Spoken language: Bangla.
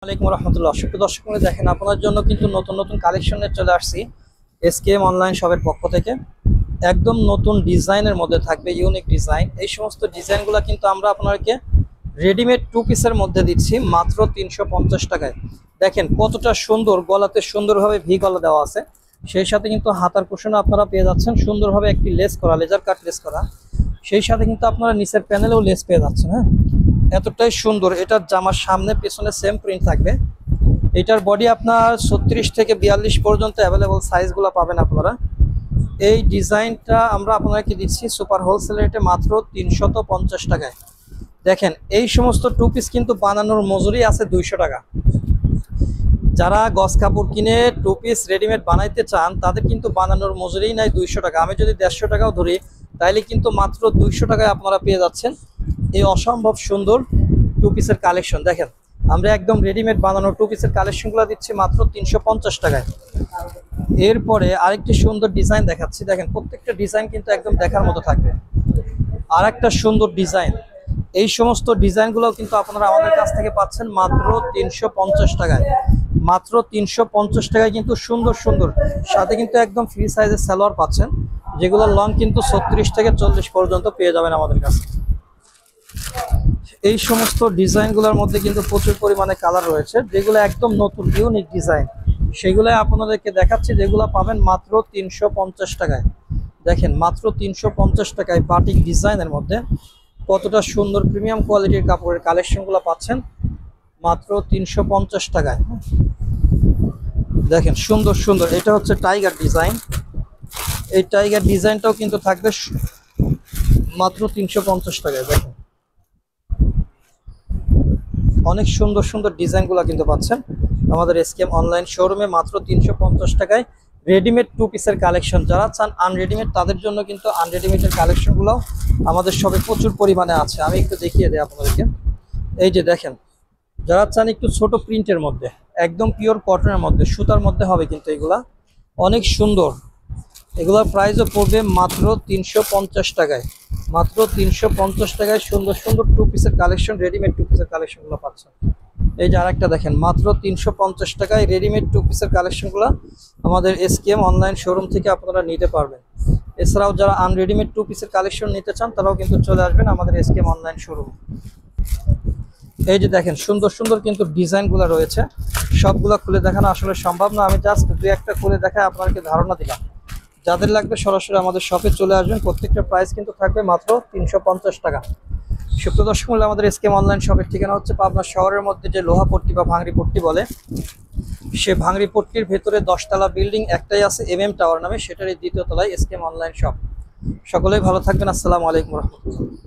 আসসালামু আলাইকুম রহমতুল্লাহ। সুপ্রিয় দর্শক মণ্ডলী, দেখেন আপনার জন্য কিন্তু নতুন নতুন কালেকশনে চলে আসছি এসকেএম অনলাইন শপের পক্ষ থেকে। একদম নতুন ডিজাইনের মধ্যে থাকবে, ইউনিক ডিজাইন। এই সমস্ত ডিজাইনগুলো কিন্তু আমরা আপনাদেরকে রেডিমেড টু পিসের মধ্যে দিচ্ছি মাত্র 350 টাকায়। দেখেন কতটা সুন্দর, গলাতে সুন্দরভাবে ভি গলা দেওয়া আছে, সেই সাথে কিন্তু হাতার কুশনে আপনারা পেয়ে যাচ্ছেন সুন্দরভাবে একটি লেস করা, লেজার কাট লেস করা। সেই সাথে কিন্তু আপনারা নিচের প্যানেলেও লেস পেয়ে যাচ্ছেন। হ্যাঁ, এতটাই সুন্দর। এটার জামার সামনে পেছনে সেম প্রিন্ট থাকবে। এটার বডি আপনার 36 থেকে 42 পর্যন্ত অ্যাভেলেবল সাইজগুলো পাবেন আপনারা। এই ডিজাইনটা আমরা আপনাদেরকে দিচ্ছি সুপার হোলসেল রেটে মাত্র 350 টাকায়। দেখেন এই সমস্ত টু পিস কিন্তু বানানোর মজুরি আছে 200 টাকা। যারা গস কাপড় কিনে টু পিস রেডিমেড বানাইতে চান তাদের কিন্তু বানানোর মজুরি নাই 200 টাকা। আমি যদি 150 টাকাও ধরি তাইলে কিন্তু মাত্র 200 টাকায় আপনারা পেয়ে যাচ্ছেন এই অসম্ভব সুন্দর টু পিসের কালেকশন। দেখেন আমরা একদম রেডিমেড বানানো টু পিসের কালেকশনগুলো দিচ্ছি মাত্র 350 টাকায়। এরপরে আরেকটি সুন্দর ডিজাইন দেখাচ্ছি। দেখেন প্রত্যেকটা ডিজাইন কিন্তু একদম দেখার মতো থাকবে। আর একটা সুন্দর ডিজাইন, এই সমস্ত ডিজাইনগুলো কিন্তু আপনারা আমাদের কাছ থেকে পাচ্ছেন মাত্র 350 টাকায়। মাত্র 350 টাকায় কিন্তু সুন্দর সুন্দর, সাথে কিন্তু একদম ফ্রি সাইজের সালোয়ার পাচ্ছেন, যেগুলো লং কিন্তু 36 থেকে 40 পর্যন্ত পেয়ে যাবেন আমাদের কাছে। এই সমস্ত ডিজাইনগুলোর মধ্যে কিন্তু প্রচুর পরিমাণে কালার রয়েছে, যেগুলো একদম নতুন ইউনিক ডিজাইন, সেগুলো আপনাদেরকে দেখাচ্ছি, যেগুলো পাবেন মাত্র 350 টাকায়। দেখেন মাত্র 350 টাকায় বাটিক ডিজাইনের মধ্যে কতটা সুন্দর প্রিমিয়াম কোয়ালিটির কাপড়ের কালেকশনগুলো পাচ্ছেন মাত্র 350 টাকায়। দেখেন সুন্দর সুন্দর, এটা হচ্ছে টাইগার ডিজাইন। এই টাইগার ডিজাইনটাও কিন্তু থাকবে মাত্র 350 টাকায়। দেখেন অনেক সুন্দর সুন্দর ডিজাইনগুলো কিন্তু পাচ্ছেন আমাদের এসকেএম অনলাইন শোরুমে মাত্র 350 টাকায়। রেডিমেড টু পিসের কালেকশন, যারা চান আনরেডিমেড তাদের জন্য কিন্তু আনরেডিমেডের কালেকশনগুলো আমাদের শপে প্রচুর পরিমাণে আছে। আমি একটু দেখিয়ে দিই আপনাদেরকে। এই যে দেখেন, যারা চান একটু ছোট প্রিন্টের মধ্যে, একদম পিওর কটনের মধ্যে, সুতার মধ্যে হবে কিন্তু এগুলা অনেক সুন্দর। এগুলোর প্রাইসও পড়বে মাত্র 350 টাকায়। মাত্র 350 টাকায় সুন্দর সুন্দর টু পিসের কালেকশন, রেডিমেড টু পিসের কালেকশনগুলো পাচ্ছেন। এই যে আরেকটা দেখেন, মাত্র 350 টাকায় রেডিমেড টু পিসের কালেকশনগুলো আমাদের এসকেএম অনলাইন শোরুম থেকে আপনারা নিতে পারবেন। এছাড়াও যারা আনরেডিমেড টু পিসের কালেকশন নিতে চান তারাও কিন্তু চলে আসবেন আমাদের এসকেএম অনলাইন শোরুম। এই যে দেখেন সুন্দর সুন্দর কিন্তু ডিজাইনগুলো রয়েছে, সবগুলো খুলে দেখানো আসলে সম্ভব না, আমি জাস্ট দুই একটা খুলে দেখায় আপনাদেরকে ধারণা দিলাম। যাদের লাগবে সরাসরি আমাদের শপে চলে আসবেন। প্রত্যেকটা প্রাইস কিন্তু থাকবে মাত্র 350 টাকা। সুপ্রিয় দর্শক মূল্য, আমাদের এসকেএম অনলাইন শপের ঠিকানা হচ্ছে পাবনা শহরের মধ্যে যে লোহাপট্টি বা ভাঙড়ি পট্টি বলে, সে ভাঙড়ি পট্টির ভেতরে 10তলা বিল্ডিং একটাই আছে MM টাওয়ার নামে, সেটারই দ্বিতীয় তলায় এসকেএম অনলাইন শপ। সকলেই ভালো থাকবেন। আসসালামু আলাইকুম রহমতুল্লাহ।